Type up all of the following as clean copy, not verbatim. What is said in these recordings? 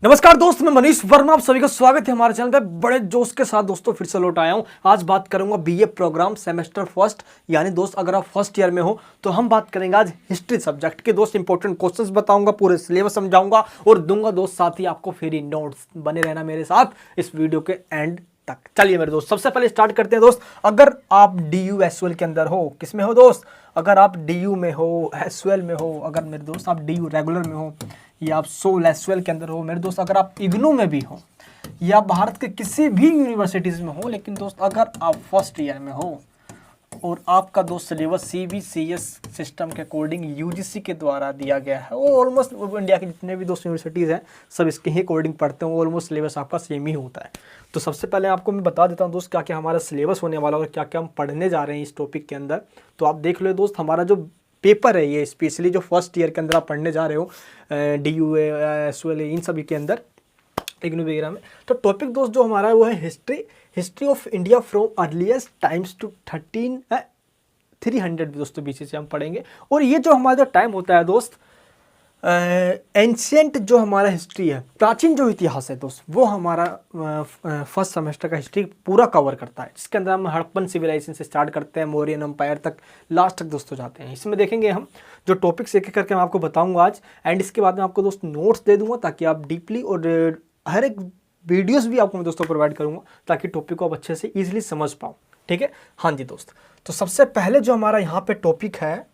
नमस्कार दोस्त, मैं मनीष वर्मा, आप सभी का स्वागत है हमारे चैनल पे। बड़े जोश के साथ दोस्तों फिर से लौट आया हूँ। आज बात करूंगा बीए प्रोग्राम सेमेस्टर फर्स्ट, यानी दोस्त अगर आप फर्स्ट ईयर में हो तो हम बात करेंगे आज हिस्ट्री सब्जेक्ट के दोस्त इंपॉर्टेंट क्वेश्चंस बताऊंगा, पूरे सिलेबस समझाऊंगा और दूंगा दोस्त साथ ही आपको फ्री नोट्स। बने रहना मेरे साथ इस वीडियो के एंड तक। चलिए मेरे दोस्त, सबसे पहले स्टार्ट करते हैं दोस्त। अगर आप DU एसयूएल के अंदर हो, किस में हो दोस्त? अगर आप DU में हो, एसयूएल में हो, अगर मेरे दोस्त आप DU रेगुलर में हो या आप सोल एसयूएल के अंदर हो, मेरे दोस्त अगर आप इग्नू में भी हो या भारत के किसी भी यूनिवर्सिटीज़ में हो, लेकिन दोस्त अगर आप फर्स्ट ईयर में हो और आपका दोस्त सिलेबस CBCS सिस्टम के अकॉर्डिंग UGC के द्वारा दिया गया है, वो ऑलमोस्ट इंडिया के जितने भी दोस्त यूनिवर्सिटीज़ हैं सब इसके ही अकॉर्डिंग पढ़ते हैं, ऑलमोस्ट सिलेबस आपका सेम ही होता है। तो सबसे पहले आपको मैं बता देता हूँ दोस्त क्या क्या हमारा सिलेबस होने वाला है और क्या क्या हम पढ़ने जा रहे हैं इस टॉपिक के अंदर। तो आप देख लो दोस्त, हमारा जो पेपर है ये स्पेशली जो फर्स्ट ईयर के अंदर आप पढ़ने जा रहे हो DU एसयूएल इन सभी के अंदर, इग्नू वगैरह में, तो टॉपिक दोस्त जो हमारा है वो है history of India from earliest times to 300 दोस्तों BC से हम पढ़ेंगे। और ये जो हमारा जो टाइम होता है दोस्त, एंशियंट जो हमारा हिस्ट्री है, प्राचीन जो इतिहास है दोस्त, वो हमारा फर्स्ट सेमेस्टर का हिस्ट्री पूरा कवर करता है, जिसके अंदर हम हड़प्पन सिविलाइजेशन से स्टार्ट करते हैं, मौर्यन एम्पायर तक लास्ट तक दोस्तों जाते हैं। इसमें देखेंगे हम जो टॉपिक्स एक एक करके मैं आपको बताऊंगा आज, एंड इसके बाद में आपको दोस्त नोट्स दे दूंगा ताकि आप डीपली, और हर एक वीडियोस भी आपको मैं दोस्तों प्रोवाइड करूंगा ताकि टॉपिक को आप अच्छे से ईजिली समझ पाओ। ठीक है, हाँ जी दोस्त। तो सबसे पहले जो हमारा यहाँ पे टॉपिक है,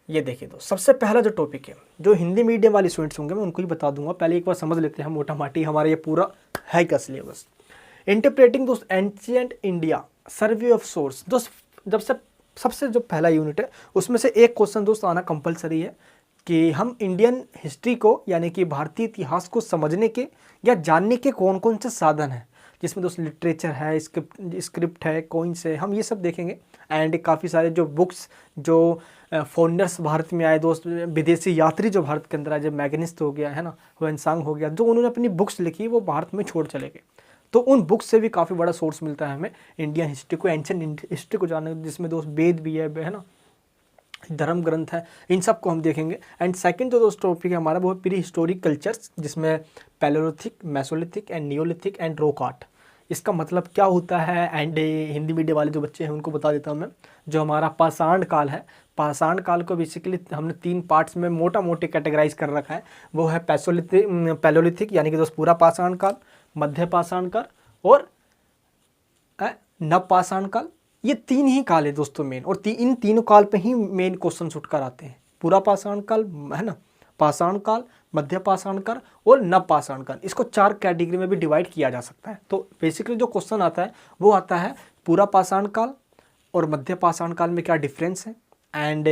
ये देखिए दोस्त, सबसे पहला जो टॉपिक है, जो हिंदी मीडियम वाले स्टूडेंट्स होंगे मैं उनको ही बता दूंगा। पहले एक बार समझ लेते हैं मोटा माटी हमारा ये पूरा है क्या सिलेबस। इंटरप्रेटिंग दोस्त ancient India, survey of source दोस्त, जब से सबसे जो पहला यूनिट है उसमें से एक क्वेश्चन दोस्त आना कंपलसरी है कि हम इंडियन हिस्ट्री को, यानी कि भारतीय इतिहास को समझने के या जानने के कौन कौन से साधन हैं, जिसमें दोस्त लिटरेचर है, स्क्रिप्ट है, कॉइन्स है, हम ये सब देखेंगे। एंड काफ़ी सारे जो बुक्स, जो फॉरेनर्स भारत में आए दोस्त, विदेशी यात्री जो भारत के अंदर आए, जब मैगनिस्ट हो गया है ना, ह्वेनसांग हो गया, जो उन्होंने अपनी बुक्स लिखी वो भारत में छोड़ चले गए, तो उन बुक्स से भी काफ़ी बड़ा सोर्स मिलता है हमें इंडियन हिस्ट्री को, एंशिएंट हिस्ट्री को जानने, जिसमें दोस्त वेद भी है ना, धर्म ग्रंथ है, इन सब को हम देखेंगे। एंड सेकंड जो दोस्त टॉपिक है हमारा वो है प्री हिस्टोरिक कल्चर्स, जिसमें Palaeolithic, Mesolithic and Neolithic and rock art, इसका मतलब क्या होता है। एंड हिंदी मीडियम वाले जो बच्चे हैं उनको बता देता हूँ मैं, जो हमारा पाषाण काल है, पाषाण काल को बेसिकली हमने 3 पार्ट्स में मोटा मोटे कैटेगराइज कर रखा है। वो है पैलेयोलिथिक यानी कि दोस्त पूरा पाषाण काल, मध्य पाषाण काल और नव पाषाण काल। ये 3 ही काल है दोस्तों मेन, और इन तीनों काल पे ही मेन क्वेश्चन उठ कर आते हैं। पूरा पाषाण काल है ना, पाषाण काल, मध्य पाषाण काल और नव पाषाण काल, इसको 4 कैटेगरी में भी डिवाइड किया जा सकता है। तो बेसिकली जो क्वेश्चन आता है वो आता है पूरा पाषाण काल और मध्य पाषाण काल में क्या डिफरेंस है, एंड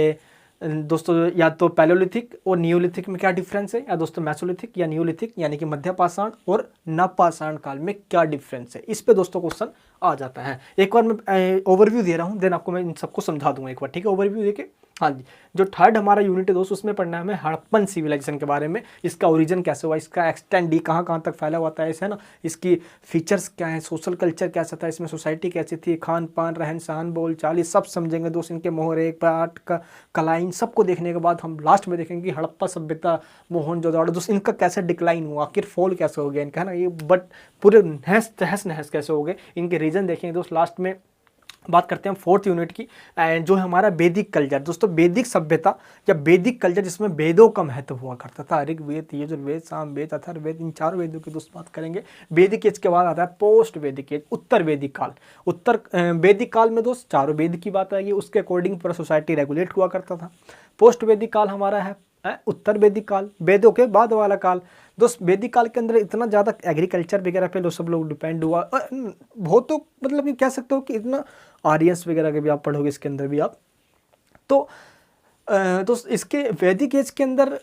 दोस्तों या तो पैलेयोलिथिक और नियोलिथिक में क्या डिफरेंस है, या दोस्तों मेसोलिथिक या नियोलिथिक यानी कि मध्य पाषाण और नव पाषाण काल में क्या डिफरेंस है। इस पे दोस्तों क्वेश्चन आ जाता है। एक बार मैं ओवरव्यू दे रहा हूँ, देन आपको मैं इन सबको समझा दूंगा एक बार, ठीक है, ओवरव्यू देके। हाँ जी, जो थर्ड हमारा यूनिट है दोस्त, उसमें पढ़ना है हमें हड़प्पन सिविलाइजेशन के बारे में, इसका ओरिजिन कैसे हुआ, इसका एक्सटेंड डी कहाँ कहाँ तक फैला हुआ था, है ना, इसकी फीचर्स क्या है, सोशल कल्चर कैसा था, इसमें सोसाइटी कैसी थी, खान पान, रहन सहन, बोल चाल, ये सब समझेंगे दोस्त। इनके मोहरे, पाट का कला, इन सबको देखने के बाद हम लास्ट में देखेंगे कि हड़प्पा सभ्यता, मोहनजोदड़ो दोस्त, इनका कैसे डिक्लाइन हुआ, आखिर फॉल कैसे हो गया इनका, है ना, ये बट पूरे तहस नहस कैसे हो गए, इनके रीजन देखेंगे दोस्त। लास्ट में बात करते हैं 4th यूनिट की, एंड जो है हमारा वैदिक कल्चर दोस्तों, वैदिक सभ्यता या वैदिक कल्चर, जिसमें वेदों का महत्व हुआ करता था, ऋग्वेद, यजुर्वेद, सामवेद, अथर्ववेद, इन 4 वेदों की दोस्त बात करेंगे। वैदिक एज के बाद आता है पोस्ट वैदिक एज, उत्तर वैदिक काल। उत्तर वैदिक काल में दोस्त 4 वेद की बात आएगी, उसके अकॉर्डिंग पूरा सोसाइटी रेगुलेट हुआ करता था। पोस्ट वैदिक काल हमारा है उत्तर वैदिक काल, वेदों के बाद वाला काल दोस्त। वैदिक काल के अंदर इतना ज़्यादा एग्रीकल्चर वगैरह पे सब लोग डिपेंड हुआ, बहुत तो मतलब ये कह सकते हो कि इतना आर्यंस वगैरह के भी आप पढ़ोगे इसके अंदर भी आप, तो दोस्त इसके वैदिक एज के अंदर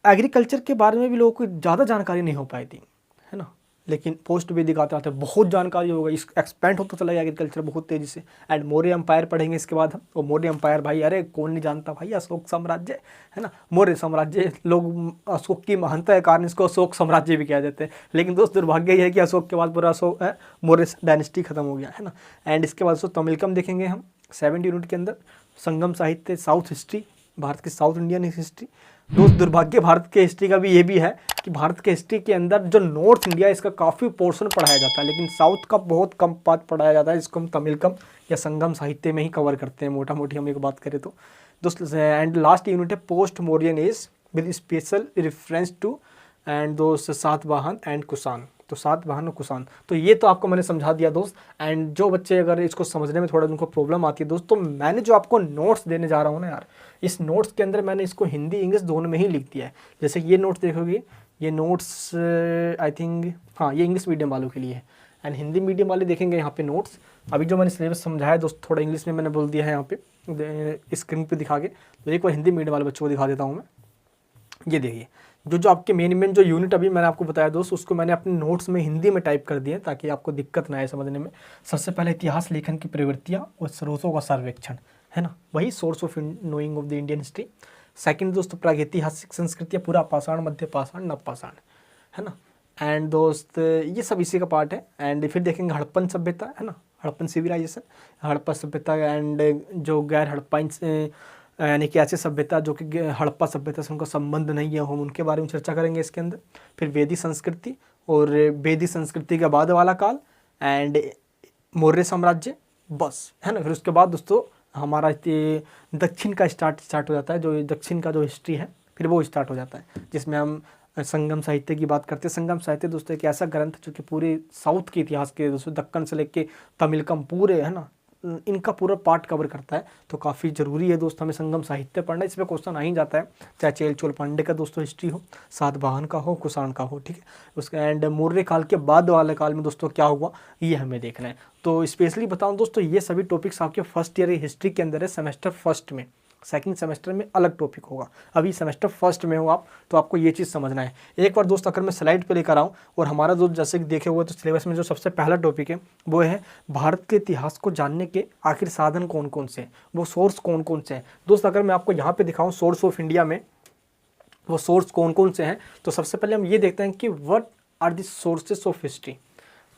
एग्रीकल्चर के बारे में भी लोगों को ज़्यादा जानकारी नहीं हो पाई थी, है ना, लेकिन पोस्ट वैदिक आते आते बहुत जानकारी होगा, इस एक्सपेंड होता चला गया एग्रीकल्चर बहुत तेज़ी से। एंड मौर्य एम्पायर पढ़ेंगे इसके बाद हम, और मौर्य एम्पायर भाई अरे कौन नहीं जानता भाई, अशोक साम्राज्य, है ना, मौर्य साम्राज्य, लोग अशोक की महानता के कारण इसको अशोक साम्राज्य भी कह देते हैं, लेकिन दोस्त दुर्भाग्य ये है कि अशोक के बाद पूरा अशोक मौर्य डायनेस्टी खत्म हो गया, है ना। एंड इसके बाद दोस्तों तमिलकम देखेंगे हम 7th यूनिट के अंदर, संगम साहित्य, साउथ हिस्ट्री, भारत की साउथ इंडियन हिस्ट्री, दोस्त दुर्भाग्य भारत के हिस्ट्री का भी ये भी है कि भारत के हिस्ट्री के अंदर जो नॉर्थ इंडिया है इसका काफ़ी पोर्शन पढ़ाया जाता है, लेकिन साउथ का बहुत कम पार्ट पढ़ाया जाता है, जिसको हम तमिलकम या संगम साहित्य में ही कवर करते हैं मोटा मोटी हम एक बात करें तो दोस्त। एंड लास्ट यूनिट है post Mauryan age with special reference to and दोस्त सातवाहन एंड कुषाण। तो सातवाहन और कुषाण, तो ये तो आपको मैंने समझा दिया दोस्त। एंड जो बच्चे अगर इसको समझने में थोड़ा उनको प्रॉब्लम आती है दोस्त, तो मैंने जो आपको नोट्स देने जा रहा हूँ ना यार, इस नोट्स के अंदर मैंने इसको हिंदी इंग्लिश दोनों में ही लिख दिया है। जैसे ये नोट्स देखोगे, ये नोट्स आई थिंक हाँ ये इंग्लिश मीडियम वालों के लिए है, एंड हिंदी मीडियम वाले देखेंगे यहाँ पे नोट्स। अभी जो मैंने सिलेबस समझाया दोस्त थोड़ा इंग्लिश में मैंने बोल दिया है यहाँ पे स्क्रीन पे दिखा के, तो एक बार हिंदी मीडियम वाले बच्चों को दिखा देता हूँ मैं। ये देखिए जो आपके मेन जो यूनिट अभी मैंने आपको बताया दोस्त, उसको मैंने अपने नोट्स में हिंदी में टाइप कर दिया ताकि आपको दिक्कत ना आए समझने में। सबसे पहले इतिहास लेखन की प्रवृत्तियाँ और स्रोतों का सर्वेक्षण, है ना, वही source of knowing of the Indian history. Second दोस्त प्रागैतिहासिक संस्कृतियाँ, पूरा पाषाण, मध्य पाषाण, नव पाषाण, है ना। एंड दोस्त ये सब इसी का पार्ट है। एंड फिर देखेंगे हड़प्पन सभ्यता, है ना, हड़प्पन सिविलाइजेशन, हड़प्पा सभ्यता एंड जो गैर हड़प्पा यानी कि ऐसे सभ्यता जो कि हड़प्पा सभ्यता से उनका संबंध नहीं है, हम उनके बारे में चर्चा करेंगे इसके अंदर। फिर वेदी संस्कृति और वेदी संस्कृति के बाद वाला काल एंड मौर्य साम्राज्य, बस, है ना। फिर उसके बाद दोस्तों हमारा दक्षिण का स्टार्ट हो जाता है, जो दक्षिण का जो हिस्ट्री है फिर वो स्टार्ट हो जाता है, जिसमें हम संगम साहित्य की बात करते हैं। संगम साहित्य दोस्तों एक ऐसा ग्रंथ जो कि पूरे साउथ के इतिहास के दोस्तों दक्कन से लेके तमिलकम पूरे, है ना, इनका पूरा पार्ट कवर करता है। तो काफ़ी ज़रूरी है दोस्त हमें संगम साहित्य पढ़ना, इसमें क्वेश्चन आ ही जाता है, चाहे चेल चोल पांडे का दोस्तों हिस्ट्री हो, सातवाहन का हो, कुषाण का हो, ठीक है। उसका एंड मौर्य काल के बाद वाले काल में दोस्तों क्या हुआ ये हमें देखना है। तो स्पेशली बताऊं दोस्तों ये सभी टॉपिक्स आपके फर्स्ट ईयर हिस्ट्री के अंदर है, सेमेस्टर फर्स्ट में। सेकंड सेमेस्टर में अलग टॉपिक होगा, अभी सेमेस्टर फर्स्ट में हो आप, तो आपको ये चीज़ समझना है। एक बार दोस्त अगर मैं स्लाइड पे लेकर आऊँ और हमारा दोस्त जैसे कि देखे हुए तो सिलेबस में जो सबसे पहला टॉपिक है वो है भारत के इतिहास को जानने के आखिर साधन कौन कौन से हैं, वो सोर्स कौन कौन से हैं। दोस्त अगर मैं आपको यहाँ पे दिखाऊँ सोर्स ऑफ इंडिया में वो सोर्स कौन कौन से हैं, तो सबसे पहले हम ये देखते हैं कि what are the sources of history.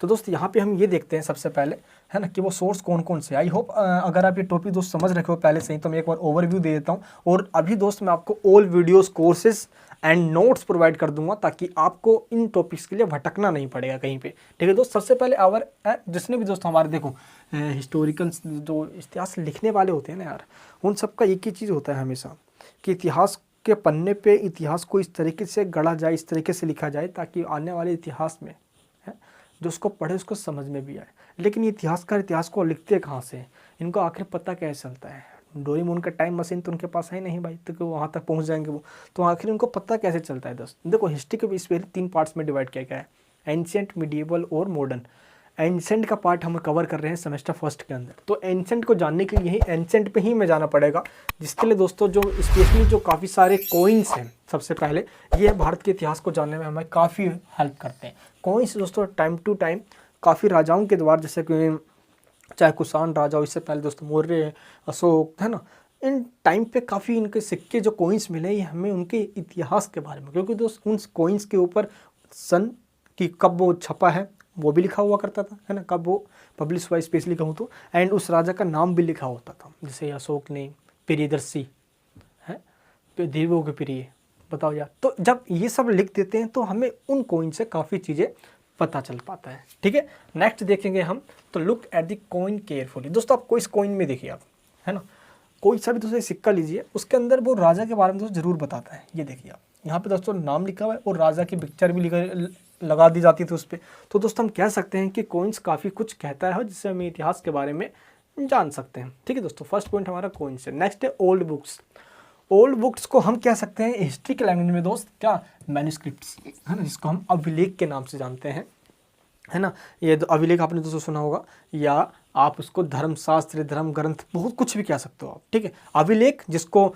तो दोस्त यहाँ पे हम ये देखते हैं सबसे पहले, है ना, कि वो सोर्स कौन कौन से। आई होप अगर आप ये टॉपिक दोस्त समझ रखे हो पहले से ही, तो मैं एक बार ओवरव्यू दे देता हूँ। और अभी दोस्त मैं आपको all videos, courses and notes provide कर दूंगा ताकि आपको इन टॉपिक्स के लिए भटकना नहीं पड़ेगा कहीं पे, ठीक है दोस्त। सबसे पहले आवर जिसने भी दोस्त हमारे देखो हिस्टोरिकल जो इतिहास लिखने वाले होते हैं ना यार, उन सबका एक ही चीज़ होता है हमेशा कि इतिहास के पन्ने पे इतिहास को इस तरीके से गढ़ा जाए, इस तरीके से लिखा जाए ताकि आने वाले इतिहास में जो उसको पढ़े उसको समझ में भी आए। लेकिन ये इतिहासकार इतिहास को लिखते कहाँ से, इनको आखिर पता कैसे चलता है? डोरेमोन का टाइम मशीन तो उनके पास है नहीं भाई, तो वहाँ तक पहुँच जाएंगे वो, तो आखिर उनको पता कैसे चलता है दोस्त। देखो हिस्ट्री को इस पहले 3 पार्ट्स में डिवाइड किया गया है, एंशिएंट, मिडिएवल और मॉडर्न। एंशिएंट का पार्ट हम कवर कर रहे हैं सेमेस्टर फर्स्ट के अंदर। तो एंशिएंट को जानने के लिए यही एंशिएंट पे ही में जाना पड़ेगा, जिसके लिए दोस्तों जो स्पेशली जो काफ़ी सारे कॉइन्स हैं, सबसे पहले ये भारत के इतिहास को जानने में हमें काफ़ी हेल्प करते हैं। कॉइन्स दोस्तों टाइम टू टाइम काफ़ी राजाओं के द्वारा, जैसे कि चाहे कुषाण राजा हो, इससे पहले दोस्तों मौर्य, अशोक, है ना, इन टाइम पे काफ़ी इनके सिक्के जो कॉइन्स मिले ये हमें उनके इतिहास के बारे में, क्योंकि दोस्त उन कॉइन्स के ऊपर सन की कब वो छपा है वो भी लिखा हुआ करता था, है ना, कब वो पब्लिश हुआ स्पेशली कहूँ तो, एंड उस राजा का नाम भी लिखा होता था। जैसे अशोक ने प्रियदर्शी है, देवों के प्रिय, बताओ यार। तो जब ये सब लिख देते हैं तो हमें उन कॉइन से काफ़ी चीज़ें पता चल पाता है, ठीक है। नेक्स्ट देखेंगे हम, तो look at the coin carefully. दोस्तों आप कोई इस कॉइन में देखिए आप, है ना, कोई सा भी दोस्तों सिक्का लीजिए, उसके अंदर वो राजा के बारे में दोस्तों जरूर बताता है। ये देखिए आप, यहाँ पे दोस्तों नाम लिखा हुआ है और राजा की पिक्चर भी लगा दी जाती थी उस पर। तो दोस्तों हम कह सकते हैं कि कॉइन्स काफ़ी कुछ कहता है जिससे हमें इतिहास के बारे में जान सकते हैं, ठीक है दोस्तों। फर्स्ट पॉइंट हमारा कॉइन्स है। नेक्स्ट है ओल्ड बुक्स। ओल्ड बुक्स को हम कह सकते हैं हिस्ट्री के लैंग्वेज में दोस्त क्या, मैन्युस्क्रिप्ट्स, है ना, जिसको हम अभिलेख के नाम से जानते हैं, है ना। ये अभिलेख आपने दोस्तों सुना होगा, या आप उसको धर्मशास्त्र, धर्म ग्रंथ, बहुत कुछ भी कह सकते हो आप, ठीक है। अभिलेख जिसको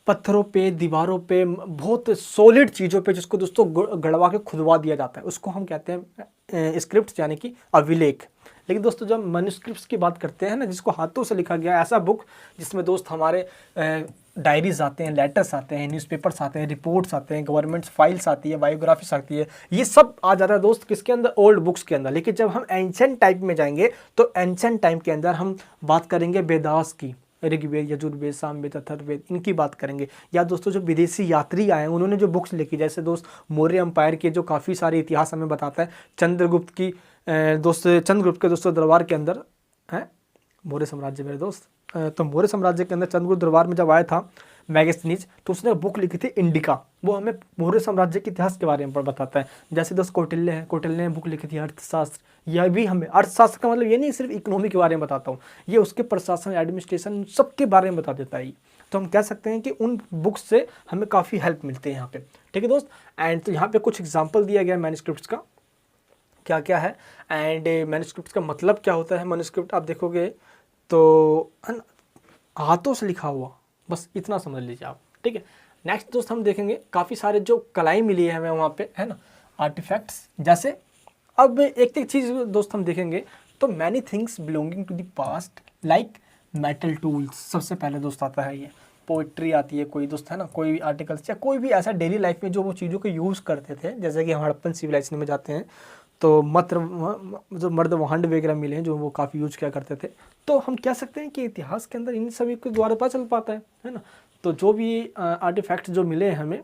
पत्थरों पे, दीवारों पे, बहुत सॉलिड चीज़ों पे जिसको दोस्तों गड़वा के खुदवा दिया जाता है, उसको हम कहते हैं स्क्रिप्ट्स यानी कि अभिलेख। लेकिन दोस्तों जब मैन्युस्क्रिप्ट्स की बात करते हैं ना, जिसको हाथों से लिखा गया ऐसा बुक जिसमें दोस्त हमारे डायरीज आते हैं, लेटर्स आते हैं, न्यूज़पेपर्स आते हैं, रिपोर्ट्स आते हैं, गवर्नमेंट फाइल्स आती है, बायोग्राफीज आती है, ये सब आ जाता है दोस्त किसके अंदर, ओल्ड बुक्स के अंदर। लेकिन जब हम एंशिएंट टाइम में जाएंगे तो एंशिएंट टाइम के अंदर हम बात करेंगे वेदास की, ऋग्वेद, यजुर्वेद, सामवेद, अथर्ववेद, इनकी बात करेंगे। या दोस्तों जो विदेशी यात्री आए उन्होंने जो बुक्स लिखी, जैसे दोस्त मौर्य एम्पायर के जो काफ़ी सारे इतिहास हमें बताता है। चंद्रगुप्त की चंद्रगुप्त के दोस्तों दरबार के अंदर है मौर्य साम्राज्य मेरे दोस्त, तो मौर्य साम्राज्य के अंदर चंद्रगुप्त दरबार में जब आया था मैगस्थनीज, तो उसने बुक लिखी थी इंडिका। वो हमें मौर्य साम्राज्य के इतिहास के बारे में बताता है। जैसे दोस्त कौटिल्य है, कौटिल्य ने बुक लिखी थी अर्थशास्त्र। यह भी हमें अर्थशास्त्र का मतलब ये नहीं सिर्फ इकोनॉमी के बारे में बताता हूँ, ये उसके प्रशासन, एडमिनिस्ट्रेशन, सबके बारे में बता देता है। तो हम कह सकते हैं कि उन बुक्स से हमें काफ़ी हेल्प मिलती है यहाँ पे। ठीक है दोस्त। एंड तो यहाँ पे कुछ एग्जाम्पल दिया गया है मैन्युस्क्रिप्ट्स का, क्या क्या है एंड मैन्युस्क्रिप्ट्स का मतलब क्या होता है। मैन्युस्क्रिप्ट आप देखोगे तो हाथों से लिखा हुआ, बस इतना समझ लीजिए आप। ठीक है। नेक्स्ट दोस्त हम देखेंगे काफ़ी सारे जो कलाएं मिली है हमें वहाँ पे, है ना, आर्टिफैक्ट्स। जैसे अब एक एक चीज़ दोस्त हम देखेंगे तो many things belonging to the past like metal tools, सबसे पहले दोस्त आता है ये। पोइट्री आती है कोई दोस्त, है ना, कोई भी आर्टिकल्स या कोई भी ऐसा डेली लाइफ में जो वो चीज़ों को यूज़ करते थे। जैसे कि हम हड़प्पन सिविलाइजेशन में जाते हैं तो जो मर्द वहांड वगैरह मिले हैं जो वो काफ़ी यूज किया करते थे। तो हम कह सकते हैं कि इतिहास के अंदर इन सभी के द्वारा पता चल पाता है ना। तो जो भी आर्टिफैक्ट्स जो मिले हैं हमें,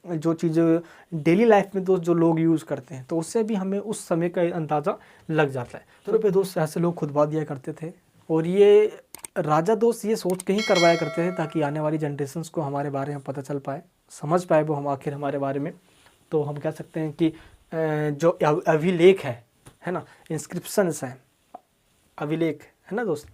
जो चीज़ें डेली लाइफ में दोस्त जो लोग यूज़ करते हैं, तो उससे भी हमें उस समय का अंदाज़ा लग जाता है। तो पे दोस्त ऐसे लोग खुतबा दिया करते थे, और ये राजा दोस्त ये सोच के ही करवाया करते थे ताकि आने वाली जनरेशन्स को हमारे बारे में पता चल पाए, समझ पाए वो हम आखिर हमारे बारे में। तो हम कह सकते हैं कि जो अभिलेख है ना, इंस्क्रिप्शंस हैं, अभिलेख, है ना दोस्त।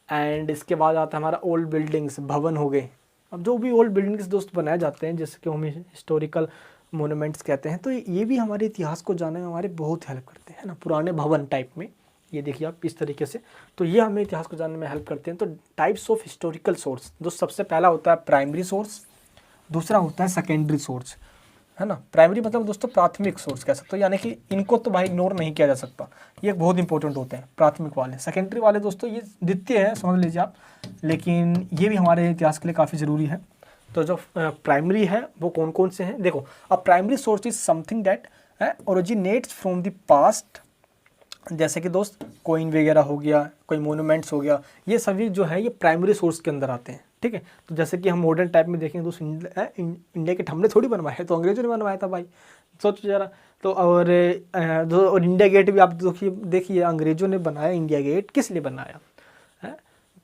एंड इसके बाद आता है हमारा ओल्ड बिल्डिंग्स, भवन हो गए। अब जो भी ओल्ड बिल्डिंग्स दोस्त बनाए जाते हैं, जैसे कि हम हिस्टोरिकल मोनूमेंट्स कहते हैं, तो ये भी हमारे इतिहास को जानने में हमारे बहुत हेल्प करते हैं ना। पुराने भवन टाइप में, ये देखिए आप इस तरीके से, तो ये हमें इतिहास को जानने में हेल्प करते हैं। तो टाइप्स ऑफ हिस्टोरिकल सोर्स, जो सबसे पहला होता है प्राइमरी सोर्स, दूसरा होता है सेकेंडरी सोर्स, है ना। प्राइमरी मतलब दोस्तों प्राथमिक सोर्स कह सकते हो, यानी कि इनको तो भाई इग्नोर नहीं किया जा सकता, ये बहुत इंपॉर्टेंट होते हैं प्राथमिक वाले। सेकेंडरी वाले दोस्तों ये द्वितीय है, समझ लीजिए आप, लेकिन ये भी हमारे इतिहास के लिए काफ़ी ज़रूरी है। तो जो प्राइमरी है वो कौन कौन से हैं, देखो। अब primary source is something that originates from the past, जैसे कि दोस्त कोइन वगैरह हो गया, कोई मोनूमेंट्स हो गया, ये सभी जो है ये प्राइमरी सोर्स के अंदर आते हैं। ठीक है। तो जैसे कि हम मॉडर्न टाइप में देखेंगे दोस्त, इंडिया गेट हमने थोड़ी बनवाया है, तो अंग्रेजों ने बनवाया था भाई, सोचो जरा। तो और इंडिया गेट भी आप देखिए अंग्रेजों ने बनाया। इंडिया गेट किस लिए बनाया है,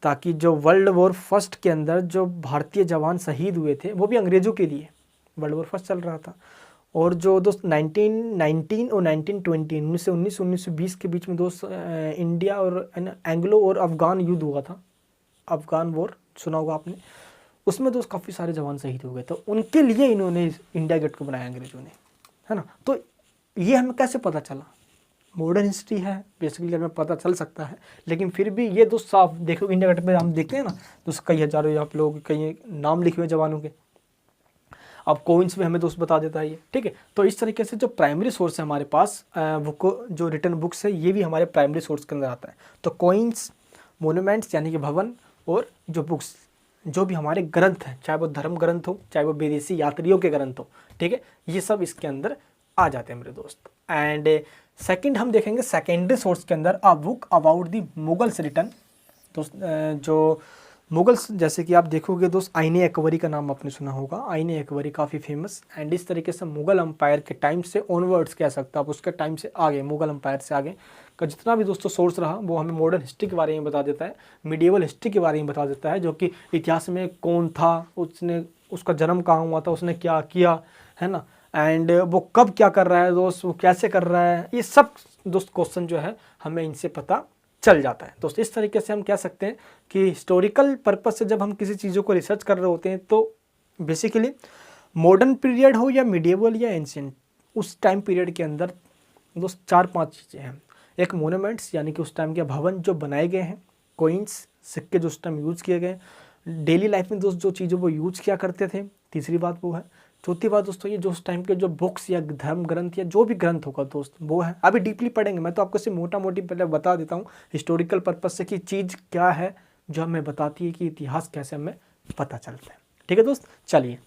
ताकि जो वर्ल्ड वॉर फर्स्ट के अंदर जो भारतीय जवान शहीद हुए थे वो भी अंग्रेजों के लिए, वर्ल्ड वॉर फर्स्ट चल रहा था। और जो दोस्त 1919 और 1920 1919 के बीच में दोस्त इंडिया और एंग्लो और अफगान युद्ध हुआ था, अफगान वॉर सुना होगा आपने, उसमें दोस्त काफ़ी सारे जवान शहीद हो गए। तो उनके लिए इन्होंने इंडिया गेट को बनाया अंग्रेजों ने, है ना। तो ये हमें कैसे पता चला, मॉडर्न हिस्ट्री है बेसिकली, हमें पता चल सकता है। लेकिन फिर भी ये दोस्त साफ देखो, इंडिया गेट पे हम देखते हैं ना दोस्त, कई हजारों आप लोग कई नाम लिखे हुए जवानों के। अब कोइंस में हमें दोस्त बता देता है ये। ठीक है। तो इस तरीके से जो प्राइमरी सोर्स है हमारे पास, वो जो रिटर्न बुक्स है, ये भी हमारे प्राइमरी सोर्स के अंदर आता है। तो कोइंस, मोनूमेंट्स यानी कि भवन, और जो बुक्स, जो भी हमारे ग्रंथ हैं, चाहे वो धर्म ग्रंथ हो, चाहे वो विदेशी यात्रियों के ग्रंथ हो, ठीक है, ये सब इसके अंदर आ जाते हैं मेरे दोस्त। एंड सेकंड हम देखेंगे सेकेंडरी सोर्स के अंदर a book about the Mughals return. दोस्त जो मुगल्स, जैसे कि आप देखोगे दोस्त, आईने अकबरी का नाम आपने सुना होगा, आईने अकबरी काफ़ी फेमस। एंड इस तरीके से मुगल एम्पायर के टाइम से ऑनवर्ड्स कह सकते हो आप, उसके टाइम से आगे, मुगल एम्पायर से आगे का जितना भी दोस्तों सोर्स रहा वो हमें मॉडर्न हिस्ट्री के बारे में बता देता है, मिडिवल हिस्ट्री के बारे में बता देता है, जो कि इतिहास में कौन था, उसने, उसका जन्म कहाँ हुआ था, उसने क्या किया, है ना, एंड वो कब क्या कर रहा है दोस्त, वो कैसे कर रहा है, ये सब दोस्त क्वेश्चन जो है हमें इनसे पता चल जाता है। दोस्त इस तरीके से हम कह सकते हैं कि हिस्टोरिकल पर्पस से जब हम किसी चीज़ों को रिसर्च कर रहे होते हैं, तो बेसिकली मॉडर्न पीरियड हो या मिडिवल या एंशिएंट, उस टाइम पीरियड के अंदर दोस्त 4-5 चीज़ें हैं। एक मोनूमेंट्स यानी कि उस टाइम के भवन जो बनाए गए हैं, कोइंस, सिक्के जो उस टाइम यूज़ किए गए, डेली लाइफ में दोस्त जो चीज़ें वो यूज़ किया करते थे, तीसरी बात वो है। चौथी बात दोस्तों, ये जो उस टाइम के जो बुक्स या धर्म ग्रंथ या जो भी ग्रंथ होगा दोस्त, वो है। अभी डीपली पढ़ेंगे, मैं तो आपको सिर्फ मोटा मोटी पहले बता देता हूँ हिस्टोरिकल पर्पस से कि चीज़ क्या है जो हमें बताती है कि इतिहास कैसे हमें पता चलता है। ठीक है दोस्त, चलिए,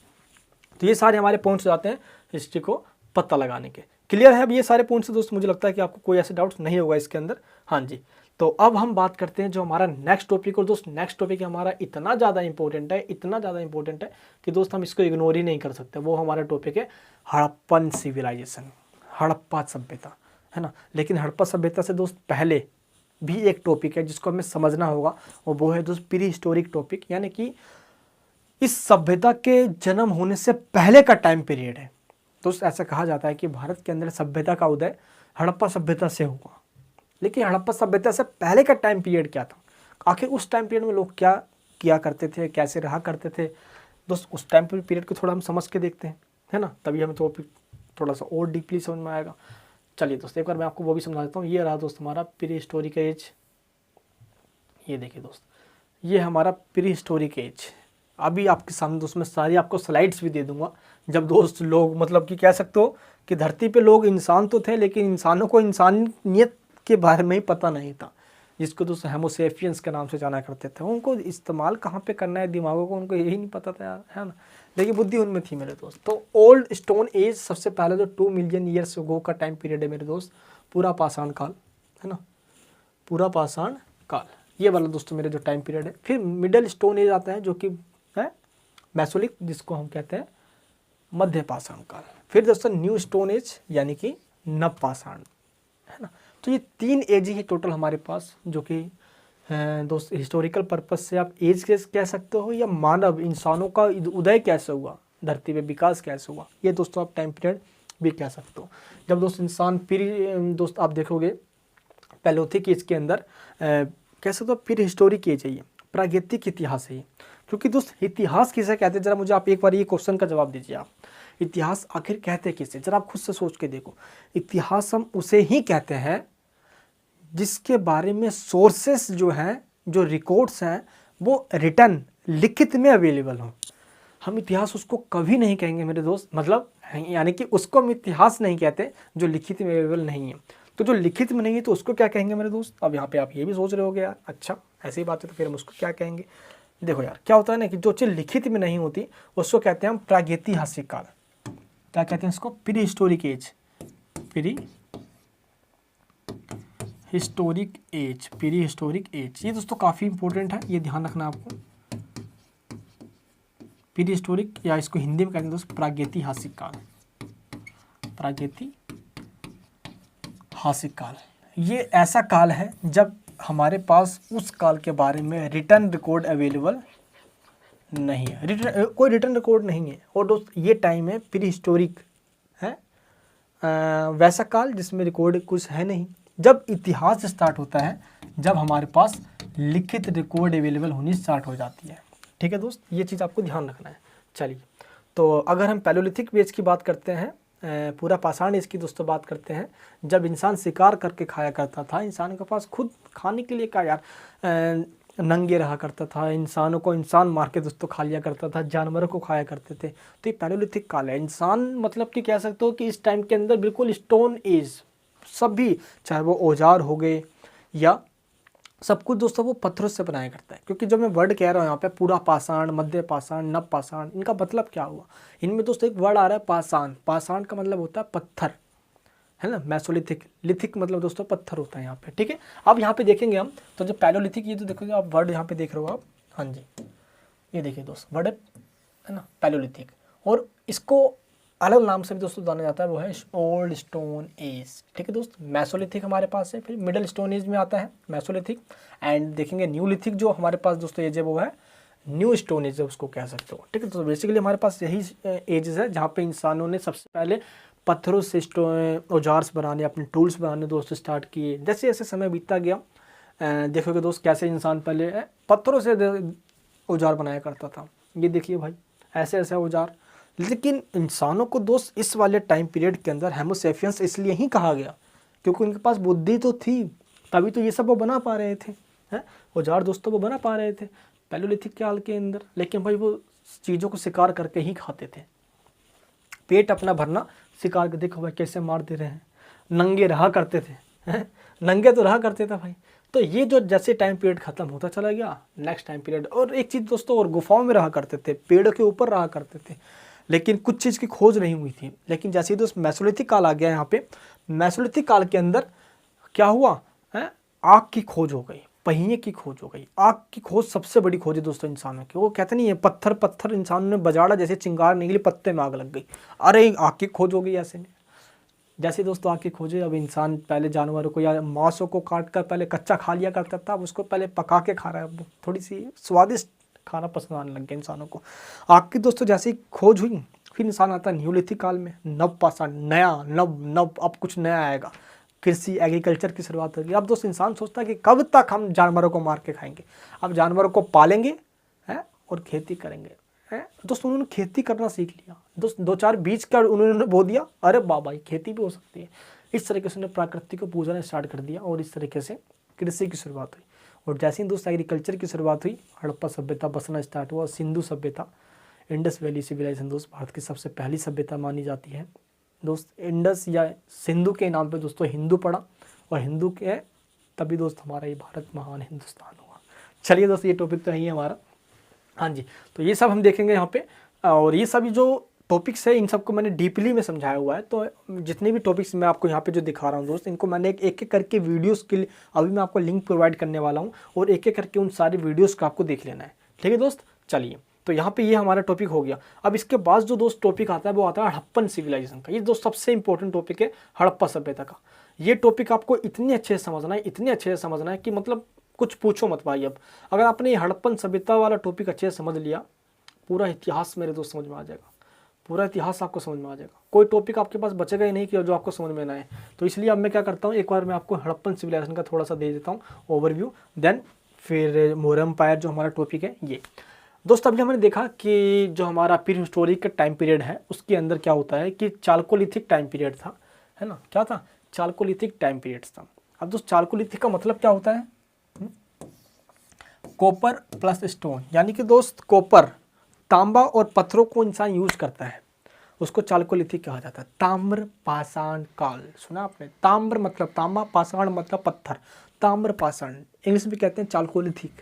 तो ये सारे हमारे पॉइंट्स आते हैं हिस्ट्री को पता लगाने के। क्लियर है अब ये सारे पॉइंट्स दोस्त? मुझे लगता है कि आपको कोई ऐसे डाउट्स नहीं होगा इसके अंदर। हाँ जी, तो अब हम बात करते हैं जो हमारा नेक्स्ट टॉपिक, और दोस्त नेक्स्ट टॉपिक हमारा इतना ज़्यादा इंपॉर्टेंट है, इतना ज़्यादा इंपॉर्टेंट है कि दोस्त हम इसको इग्नोर ही नहीं कर सकते। वो हमारा टॉपिक है हड़प्पन सिविलाइजेशन, हड़प्पा सभ्यता, है ना। लेकिन हड़प्पा सभ्यता से दोस्त पहले भी एक टॉपिक है जिसको हमें समझना होगा, और वो है दोस्त प्री हिस्टोरिक टॉपिक, यानी कि इस सभ्यता के जन्म होने से पहले का टाइम पीरियड है। दोस्त ऐसा कहा जाता है कि भारत के अंदर सभ्यता का उदय हड़प्पा सभ्यता से हुआ, लेकिन हड़प्पा सभ्यता से पहले का टाइम पीरियड क्या था, आखिर उस टाइम पीरियड में लोग क्या किया करते थे, कैसे रहा करते थे। दोस्त उस टाइम पीरियड को थोड़ा हम समझ के देखते हैं, है ना, तभी हमें थोड़ा सा और डीपली समझ में आएगा। चलिए दोस्त एक बार मैं आपको वो भी समझा देता हूँ। ये रहा दोस्त हमारा प्री हिस्टोरिक एज, ये देखिए दोस्त, ये हमारा प्री हिस्टोरिक एज। अभी आपके सामने दोस्त मैं सारी आपको स्लाइड्स भी दे दूंगा। जब दोस्त लोग मतलब कि कह सकते हो कि धरती पे लोग इंसान तो थे, लेकिन इंसानों को इंसानियत के बारे में ही पता नहीं था, जिसको दोस्त होमोसेपियंस के नाम से जाना करते थे। उनको इस्तेमाल कहाँ पे करना है दिमागों को, उनको यही नहीं पता था यार, है ना, लेकिन बुद्धि उनमें थी मेरे दोस्त। तो ओल्ड स्टोन एज सबसे पहले तो 2 मिलियन ईयर्स अगो का टाइम पीरियड है मेरे दोस्त, पूरा पाषाण काल, है ना, पूरा पाषाण काल, ये वाला दोस्तों मेरे जो टाइम पीरियड है। फिर मिडल स्टोन एज आता है जो कि है मैसोलिक, जिसको हम कहते हैं मध्य पाषाण काल। फिर दोस्तों न्यू स्टोन एज यानी कि नव पाषाण, है ना। तो ये 3 एज ही टोटल हमारे पास, जो कि दोस्त हिस्टोरिकल पर्पस से आप एज कह सकते हो, या मानव इंसानों का उदय कैसे हुआ, धरती पे विकास कैसे हुआ, ये दोस्तों आप टाइम पीरियड भी कह सकते हो। जब दोस्त इंसान फिर दोस्त आप देखोगे पैलोथिक एज के अंदर कह सकते हो फिर हिस्टोरिक एज है, ये प्रागैतिक इतिहास है। क्योंकि दोस्त इतिहास किसे कहते हैं, जरा मुझे आप एक बार ये क्वेश्चन का जवाब दीजिए। आप इतिहास आखिर कहते किसे, जरा आप खुद से सोच के देखो। इतिहास हम उसे ही कहते हैं जिसके बारे में सोर्सेस जो हैं, जो रिकॉर्ड्स हैं, वो रिटर्न लिखित में अवेलेबल हो। हम इतिहास उसको कभी नहीं कहेंगे मेरे दोस्त, मतलब यानी कि उसको हम इतिहास नहीं कहते जो लिखित में अवेलेबल नहीं है। तो जो लिखित में नहीं है तो उसको क्या कहेंगे मेरे दोस्त। अब यहाँ पे आप ये भी सोच रहे होगे यार, अच्छा ऐसी बात है तो फिर हम उसको क्या कहेंगे। देखो यार क्या होता है ना कि जो चीज़ लिखित में नहीं होती उसको कहते हैं हम प्रागैतिहासिक काल। क्या कहते हैं इसको, prehistoric age, prehistoric age, prehistoric age. ये दोस्तों काफ़ी इंपॉर्टेंट है, ये ध्यान रखना आपको। प्री हिस्टोरिक, या इसको हिंदी में कहते हैं दोस्त प्रागैतिहासिक काल, प्रागैतिहासिक काल। ये ऐसा काल है जब हमारे पास उस काल के बारे में रिटर्न रिकॉर्ड अवेलेबल नहीं है, कोई रिटर्न रिकॉर्ड नहीं है। और दोस्त ये टाइम है प्री हिस्टोरिक है, वैसा काल जिसमें रिकॉर्ड कुछ है नहीं। जब इतिहास स्टार्ट होता है जब हमारे पास लिखित रिकॉर्ड अवेलेबल होनी स्टार्ट हो जाती है। ठीक है दोस्त, ये चीज़ आपको ध्यान रखना है। चलिए, तो अगर हम पैलोलिथिक एज की बात करते हैं, पूरा पाषाण एज की दोस्तों बात करते हैं, जब इंसान शिकार करके खाया करता था, इंसान के पास खुद खाने के लिए क्या यार, नंगे रहा करता था, इंसानों को इंसान मार के दोस्तों खा लिया करता था, जानवरों को खाया करते थे। तो ये पैलोलिथिक काल है। इंसान मतलब कि कह सकते हो कि इस टाइम के अंदर बिल्कुल स्टोन एज, सभी चाहे वो औजार हो गए या सब कुछ दोस्तों वो पत्थरों से बनाया करता है। क्योंकि जब मैं वर्ड कह रहा हूँ यहाँ पे पूरा पाषाण, मध्य पाषाण, नव पाषाण, इनका मतलब क्या हुआ, इनमें दोस्तों एक वर्ड आ रहा है पाषाण। पाषाण का मतलब होता है पत्थर, है ना। मैसोलिथिक, लिथिक मतलब दोस्तों पत्थर होता है यहाँ पे। ठीक है, अब यहाँ पे देखेंगे हम तो जो पैलोलिथिक, ये तो देखोगे आप वर्ड यहाँ पे देख रहे हो आप, हाँ जी, ये देखिए दोस्त वर्ड है ना पैलोलिथिक, और इसको अलग नाम से भी दोस्तों जाना जाता है, वो है ओल्ड स्टोन एज। ठीक है दोस्त, मैसोलिथिक हमारे पास है, फिर मिडल स्टोन एज में आता है मैसोलिथिक, एंड देखेंगे न्यूलिथिक जो हमारे पास दोस्तों एज है वो है न्यू स्टोन एज, उसको कह सकते हो। ठीक है, तो बेसिकली हमारे पास यही एजेस है जहाँ पे इंसानों ने सबसे पहले पत्थरों से औजार्स बनाने, अपने टूल्स बनाने दोस्तों स्टार्ट किए। जैसे जैसे समय बीतता गया देखोगे दोस्त कैसे इंसान पहले पत्थरों से औजार बनाया करता था। ये देखिए भाई ऐसे ऐसे औजार। लेकिन इंसानों को दोस्त इस वाले टाइम पीरियड के अंदर होमोसेपियंस इसलिए ही कहा गया क्योंकि उनके पास बुद्धि तो थी, तभी तो ये सब वो बना पा रहे थे, हैं औजार दोस्तों वो बना पा रहे थे पैलोलिथिक काल के अंदर। लेकिन भाई वो चीज़ों को शिकार करके ही खाते थे, पेट अपना भरना शिकार के, देखो भाई कैसे मार दे रहे हैं, नंगे रहा करते थे, हैं नंगे तो रहा करते थे भाई। तो ये जो जैसे टाइम पीरियड खत्म होता चला गया, नेक्स्ट टाइम पीरियड, और एक चीज़ दोस्तों और गुफाओं में रहा करते थे, पेड़ों के ऊपर रहा करते थे, लेकिन कुछ चीज़ की खोज नहीं हुई थी। लेकिन जैसे ही दोस्त मैसोलिथिक काल आ गया यहाँ पे, मैसोलिथिक काल के अंदर क्या हुआ है, आग की खोज हो गई, पहिए की खोज हो गई। आग की खोज सबसे बड़ी खोज है दोस्तों इंसानों की। वो कहते नहीं है पत्थर पत्थर इंसानों ने बजाड़ा, जैसे चिंगार निकली पत्ते में आग लग गई, अरे आग की खोज हो गई ऐसे में। जैसे दोस्तों आग की खोज है, अब इंसान पहले जानवरों को या मांसों को काट कर पहले कच्चा खा लिया करता था, अब उसको पहले पका के खा रहा है। अब थोड़ी सी स्वादिष्ट खाना पसंद आने लग गया इंसानों को। आग की दोस्तों जैसे ही खोज हुई, फिर इंसान आता है न्यूलिथिक काल में, नव पाषाण, नया नव नव, अब कुछ नया आएगा, कृषि एग्रीकल्चर की शुरुआत होगी। अब दोस्त इंसान सोचता है कि कब तक हम जानवरों को मार के खाएंगे, अब जानवरों को पालेंगे हैं और खेती करेंगे हैं। दोस्त उन्होंने खेती करना सीख लिया दोस्त, 2-4 बीज का उन्होंने बो दिया, अरे बाबा खेती भी हो सकती है। इस तरीके से उन्होंने प्रकृति को पूजना स्टार्ट कर दिया और इस तरीके से कृषि की शुरुआत हुई। और जैसे ही दोस्त एग्रीकल्चर की शुरुआत हुई, हड़प्पा सभ्यता बसना स्टार्ट हुआ। सिंधु सभ्यता, इंडस वैली सिविलाइजेशन दोस्त भारत की सबसे पहली सभ्यता मानी जाती है दोस्त। इंडस या सिंधु के नाम पे दोस्तों हिंदू पड़ा, और हिंदू के तभी दोस्त हमारा ये भारत महान हिंदुस्तान हुआ। चलिए दोस्त ये टॉपिक तो यही है हमारा। हाँ जी, तो ये सब हम देखेंगे यहाँ पे, और ये सभी जो टॉपिक्स है इन सबको मैंने डीपली में समझाया हुआ है। तो जितने भी टॉपिक्स मैं आपको यहाँ पे जो दिखा रहा हूँ दोस्त, इनको मैंने एक एक करके वीडियोस के लिए अभी मैं आपको लिंक प्रोवाइड करने वाला हूँ, और एक एक करके उन सारे वीडियोस को आपको देख लेना है। ठीक है दोस्त, चलिए तो यहाँ पे ये हमारा टॉपिक हो गया। अब इसके बाद जो दोस्त टॉपिक आता है वो आता है हड़प्पन सिविलाइजेशन का। ये दोस्त सबसे इंपॉर्टेंट टॉपिक है, हड़प्पा सभ्यता का। ये टॉपिक आपको इतने अच्छे से समझना है, इतने अच्छे से समझना है कि मतलब कुछ पूछो मत भाई। अब अगर आपने ये हड़प्पन सभ्यता वाला टॉपिक अच्छे से समझ लिया, पूरा इतिहास मेरे दोस्त समझ में आ जाएगा, पूरा इतिहास आपको समझ में आ जाएगा। कोई टॉपिक आपके पास बचेगा ही नहीं कि जो आपको समझ में ना आए। तो इसलिए अब मैं क्या करता हूँ, एक बार मैं आपको हड़प्पन सिविलाइजेशन का थोड़ा सा दे देता हूँ ओवरव्यू, देन फिर मौर्य एम्पायर जो हमारा टॉपिक है ये। दोस्त अभी हमने देखा कि जो हमारा प्री हिस्टोरिक टाइम पीरियड है उसके अंदर क्या होता है कि चालकोलिथिक टाइम पीरियड था, है ना। क्या था? चालकोलिथिक टाइम पीरियड था। अब दोस्त चालकोलिथिक का मतलब क्या होता है? कॉपर प्लस स्टोन, यानी कि दोस्त कॉपर, तांबा और पत्थरों को इंसान यूज करता है, उसको चालकोलिथिक कहा जाता है। ताम्र पाषाण काल, सुना आपने? ताम्र मतलब तांबा, पाषाण मतलब पत्थर, ताम्र पाषाण, इंग्लिश में कहते हैं चालकोलिथिक।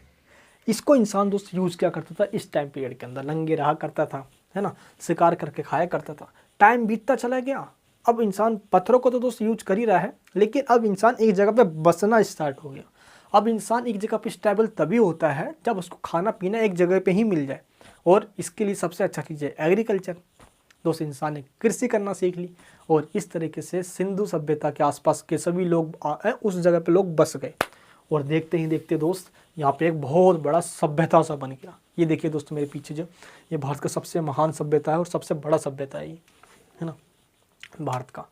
इसको इंसान दोस्त यूज क्या करता था इस टाइम पीरियड के अंदर, नंगे रहा करता था, है ना, शिकार करके खाया करता था। टाइम बीतता चला गया, अब इंसान पत्थरों को तो दोस्त यूज कर ही रहा है, लेकिन अब इंसान एक जगह पे बसना स्टार्ट हो गया। अब इंसान एक जगह पे स्टेबल तभी होता है जब उसको खाना पीना एक जगह पे ही मिल जाए, और इसके लिए सबसे अच्छा चीज़ है एग्रीकल्चर। दोस्त इंसान ने कृषि करना सीख ली, और इस तरीके से सिंधु सभ्यता के आसपास के सभी लोग उस जगह पे लोग बस गए, और देखते ही देखते दोस्त यहाँ पे एक बहुत बड़ा सभ्यता सा बन गया। ये देखिए दोस्तों मेरे पीछे जो ये भारत का सबसे महान सभ्यता है और सबसे बड़ा सभ्यता है ये, है ना, भारत का।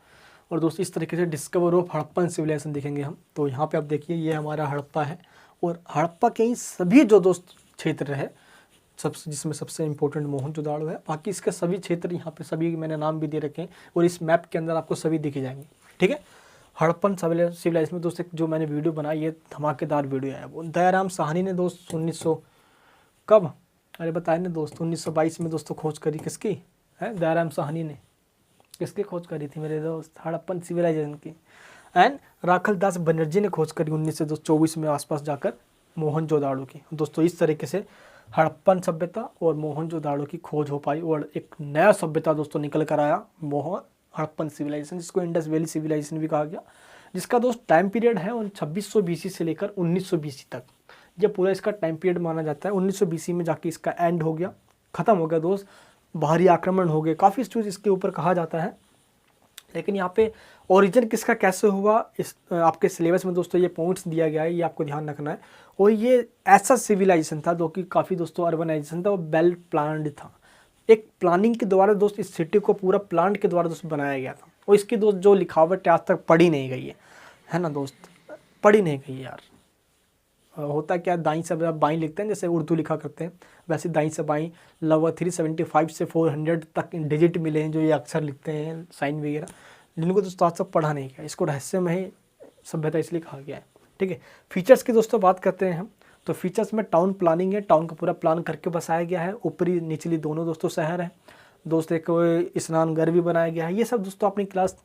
और दोस्त इस तरीके से डिस्कवर ऑफ हड़प्पन सिविलाइजेशन देखेंगे हम। तो यहाँ पे आप देखिए ये हमारा हड़प्पा है, और हड़प्पा के ही सभी जो दोस्त क्षेत्र है सबसे, जिसमें सबसे इंपॉर्टेंट मोहनजोदाड़ो है, बाकी इसके सभी क्षेत्र यहाँ पे सभी मैंने नाम भी दे रखे हैं, और इस मैप के अंदर आपको सभी दिखे जाएंगे। ठीक है, हड़प्पन सिविलाइजेशन में दोस्त जो मैंने वीडियो बनाई, ये धमाकेदार वीडियो है। वो दयाराम साहनी ने दोस्त 1900 कब, अरे बताए ना दोस्त, 1922 में दोस्तों खोज करी, किसकी है? दयाराम साहनी ने। किसकी खोज करी थी मेरे दोस्त? हड़प्पन सिविलाइजेशन की। एंड राखल दास बनर्जी ने खोज करी 1924 में आसपास जाकर मोहनजोदाड़ो की। दोस्तों इस तरीके से हड़प्पन सभ्यता और मोहनजोदाड़ो की खोज हो पाई, और एक नया सभ्यता दोस्तों निकल कर आया, हड़प्पन सिविलाइजेशन, जिसको इंडस वैली सिविलाइजेशन भी कहा गया, जिसका दोस्त टाइम पीरियड है 2600 BC से लेकर 1900 BC तक। ये पूरा इसका टाइम पीरियड माना जाता है। 1900 BC में जाके इसका एंड हो गया, ख़त्म हो गया दोस्त। बाहरी आक्रमण हो गए, काफ़ी चीज़ इसके ऊपर कहा जाता है, लेकिन यहाँ पे ओरिजिन किसका कैसे हुआ इस आपके सिलेबस में दोस्तों ये पॉइंट्स दिया गया है, ये आपको ध्यान रखना है। और ये ऐसा सिविलाइजेशन था जो कि काफ़ी दोस्तों अर्बनाइजेशन था, वो वेल प्लान्ड था। एक प्लानिंग के द्वारा दोस्त इस सिटी को पूरा प्लान के द्वारा दोस्त बनाया गया था, और इसकी दोस्त जो लिखावट आज तक पढ़ी नहीं गई है ना दोस्त, पढ़ी नहीं गई यार। होता क्या, दाईं से बाईं लिखते हैं, जैसे उर्दू लिखा करते हैं, वैसे दाईं से बाईं लगभग 375 से 400 तक डिजिट मिले हैं जो ये अक्षर लिखते हैं, साइन वगैरह, जिनको दोस्तों आज तक पढ़ा नहीं गया। इसको रहस्यमय सभ्यता इसलिए कहा गया है। ठीक है, फीचर्स की दोस्तों बात करते हैं हम, तो फीचर्स में टाउन प्लानिंग है, टाउन का पूरा प्लान करके बसाया गया है। ऊपरी निचली दोनों दोस्तों शहर है दोस्त, एक स्नान घर भी बनाया गया है। ये सब दोस्तों अपनी क्लास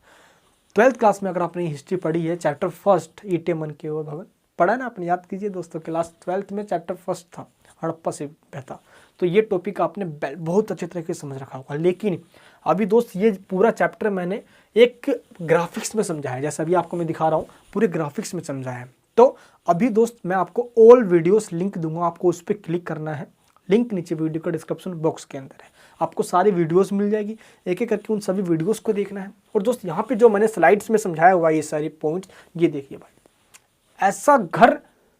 12th क्लास में अगर आपने हिस्ट्री पढ़ी है, चैप्टर 1 ईटे मन के वो भवन पढ़ा ना आपने, याद कीजिए दोस्तों, क्लास 12th में चैप्टर 1 था हड़प्पा सभ्यता। तो ये टॉपिक आपने बहुत अच्छे तरीके से समझ रखा होगा। लेकिन अभी दोस्त ये पूरा चैप्टर मैंने एक ग्राफिक्स में समझा है, जैसे अभी आपको मैं दिखा रहा हूँ, पूरे ग्राफिक्स में समझा है। तो अभी दोस्त मैं आपको ऑल वीडियोस लिंक दूंगा, आपको उस पर क्लिक करना है। लिंक नीचे वीडियो का डिस्क्रिप्शन बॉक्स के अंदर है, आपको सारी वीडियोस मिल जाएगी, एक एक करके उन सभी वीडियोस को देखना है। और दोस्त यहाँ पे जो मैंने स्लाइड्स में समझाया हुआ है ये सारे पॉइंट्स, ये देखिए भाई, ऐसा घर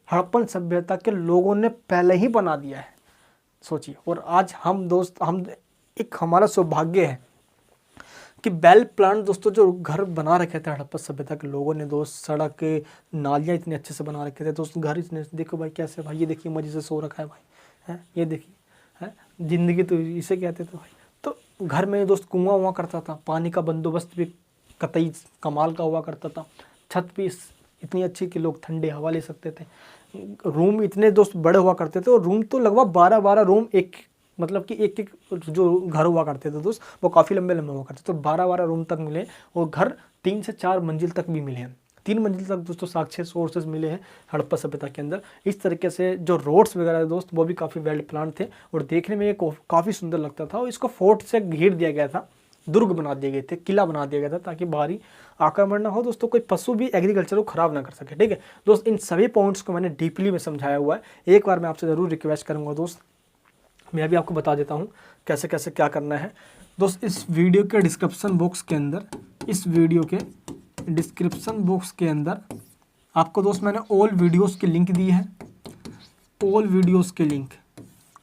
हड़प्पन सभ्यता के लोगों ने पहले ही बना दिया है, सोचिए। और आज हम दोस्त, हम एक हमारा सौभाग्य है कि वेल प्लान दोस्तों जो घर बना रखे थे हड़प्पा सभ्यता के लोगों ने दोस्त, सड़क नालियाँ इतने अच्छे से बना रखे थे दोस्त, घर इतने, देखो भाई कैसे, भाई ये देखिए मजे से सो रखा है भाई, हैं ये देखिए, हैं जिंदगी तो इसे कहते थे भाई। तो घर में दोस्त कुआं हुआ करता था, पानी का बंदोबस्त भी कतई कमाल का हुआ करता था, छत भी इतनी अच्छी कि लोग ठंडे हवा ले सकते थे, रूम इतने दोस्त बड़े हुआ करते थे, और रूम तो लगभग 12-12 रूम, एक मतलब कि एक एक जो घर हुआ करते थे दोस्त वो काफ़ी लंबे लंबे हुआ करते थे, तो 12-12 रूम तक मिले, और घर 3 से 4 मंजिल तक भी मिले हैं, 3 मंजिल तक दोस्तों साक्ष्य सोर्सेज मिले हैं हड़प्पा सभ्यता के अंदर। इस तरीके से जो रोड्स वगैरह दोस्त वो भी काफ़ी वेल प्लान थे, और देखने में ये काफ़ी सुंदर लगता था। और इसको फोर्ट से घेर दिया गया था, दुर्ग बना दिए गए थे, किला बना दिया गया था, ताकि बाहरी आक्रमण ना हो दोस्तों, कोई पशु भी एग्रीकल्चर को खराब ना कर सके। ठीक है दोस्त, इन सभी पॉइंट्स को मैंने डीपली में समझाया हुआ है। एक बार मैं आपसे ज़रूर रिक्वेस्ट करूँगा दोस्त, मैं भी आपको बता देता हूँ कैसे कैसे क्या करना है दोस्त। इस वीडियो के डिस्क्रिप्शन बॉक्स के अंदर, इस वीडियो के डिस्क्रिप्शन बॉक्स के अंदर आपको दोस्त मैंने ऑल वीडियोस की लिंक दी है, ऑल वीडियोस के लिंक,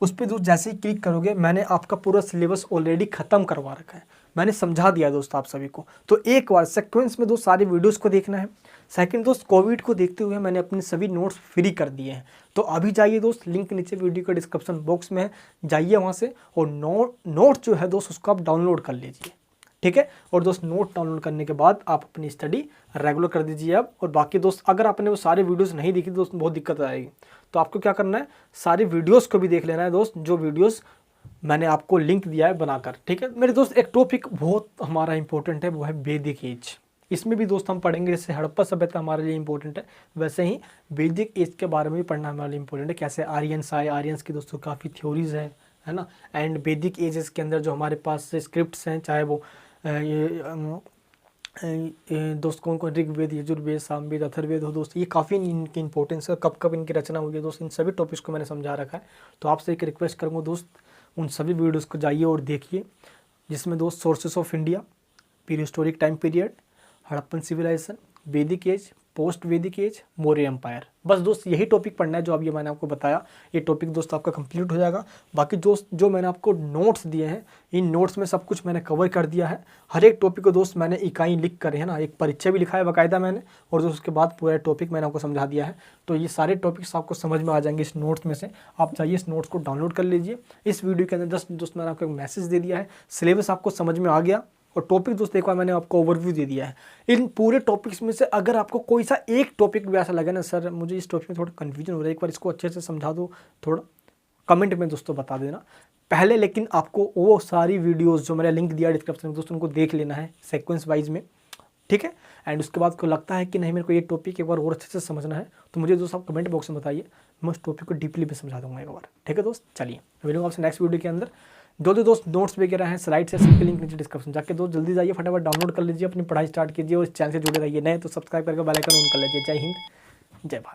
उस पर दोस्त जैसे ही क्लिक करोगे, मैंने आपका पूरा सिलेबस ऑलरेडी ख़त्म करवा रखा है, मैंने समझा दिया दोस्त आप सभी को। तो एक बार सीक्वेंस में दोस्त सारे वीडियोस को देखना है। सेकंड दोस्त, कोविड को देखते हुए मैंने अपने सभी नोट्स फ्री कर दिए हैं, तो अभी जाइए दोस्त, लिंक नीचे वीडियो के डिस्क्रिप्शन बॉक्स में है, जाइए वहाँ से, और नोट जो है दोस्त उसको आप डाउनलोड कर लीजिए। ठीक है, और दोस्त नोट डाउनलोड करने के बाद आप अपनी स्टडी रेगुलर कर दीजिए अब। और बाकी दोस्त अगर आपने वो सारे वीडियोस नहीं देखी दोस्त बहुत दिक्कत आएगी, तो आपको क्या करना है, सारी वीडियोस को भी देख लेना है दोस्त, जो वीडियोस मैंने आपको लिंक दिया है बनाकर। ठीक है मेरे दोस्त, एक टॉपिक बहुत हमारा इंपॉर्टेंट है, वो है वैदिक एज। इसमें भी दोस्त हम पढ़ेंगे, जैसे हड़प्पा सभ्यता हमारे लिए इंपॉर्टेंट है, वैसे ही वैदिक एज के बारे में भी पढ़ना हमारे लिए इंपॉर्टेंट है। कैसे आर्यंस आए, आर्यंस की दोस्तों काफ़ी थ्योरीज है ना। एंड वैदिक एजेस के अंदर जो हमारे पास स्क्रिप्ट्स हैं, चाहे वो दोस्त कौन कौन, ऋग्वेद, यजुर्वेद, सामवेद, अथर्ववेद हो दोस्त, ये काफ़ी इनकी इंपॉर्टेंस है, कब कब इनकी रचना हुई है दोस्त, इन सभी टॉपिक्स को मैंने समझा रखा है। तो आपसे एक रिक्वेस्ट करूँगा दोस्त, उन सभी वीडियोस को जाइए और देखिए, जिसमें दोस्त sources of India, prehistoric time period, Harappan civilisation, Vedic age, post Vedic age, Maurya empire, बस दोस्त यही टॉपिक पढ़ना है जो अब ये मैंने आपको बताया। ये टॉपिक दोस्त आपका कंप्लीट हो जाएगा। बाकी दोस्त जो मैंने आपको नोट्स दिए हैं, इन नोट्स में सब कुछ मैंने कवर कर दिया है। हर एक टॉपिक को दोस्त मैंने इकाई लिख कर, है ना, एक परिचय भी लिखा है बाकायदा मैंने, और दोस्त उसके बाद पूरा टॉपिक मैंने आपको समझा दिया है। तो ये सारे टॉपिक्स आपको समझ में आ जाएंगे इस नोट्स में से। आप चाहिए इस नोट्स को डाउनलोड कर लीजिए। इस वीडियो के अंदर जस्ट दोस्त मैंने आपको एक मैसेज दे दिया है, सिलेबस आपको समझ में आ गया, और टॉपिक दोस्त एक बार मैंने आपको ओवरव्यू दे दिया है। इन पूरे टॉपिक्स में से अगर आपको कोई सा एक टॉपिक भी ऐसा लगे ना, सर मुझे इस टॉपिक में थोड़ा कन्फ्यूजन हो रहा है, एक बार इसको अच्छे से समझा दो, थोड़ा कमेंट में दोस्तों बता देना पहले। लेकिन आपको वो सारी वीडियोस जो मैंने लिंक दिया डिस्क्रिप्शन में दोस्तों, उनको देख लेना है सीक्वेंस वाइज में। ठीक है, एंड उसके बाद को लगता है कि नहीं मेरे को ये टॉपिक एक बार और अच्छे से समझना है, तो मुझे दोस्त आप कमेंट बॉक्स में बताइए, मैं उस टॉपिक को डीपली भी समझा दूंगा एक बार। ठीक है दोस्त, चलिए मिलूंगा आपसे नेक्स्ट वीडियो के अंदर। जो दोस्त नोट्स वगैरह हैं, स्लाइड्स है, सबके लिंक नीचे डिस्क्रिप्शन जाके दोस्त जल्दी जाइए, फटाफट डाउनलोड कर लीजिए, अपनी पढ़ाई स्टार्ट कीजिए, और इस चैनल से जुड़े रहिए। नए तो सब्सक्राइब करके बेल आइकन ऑन कर लीजिए। जय हिंद, जय भारत।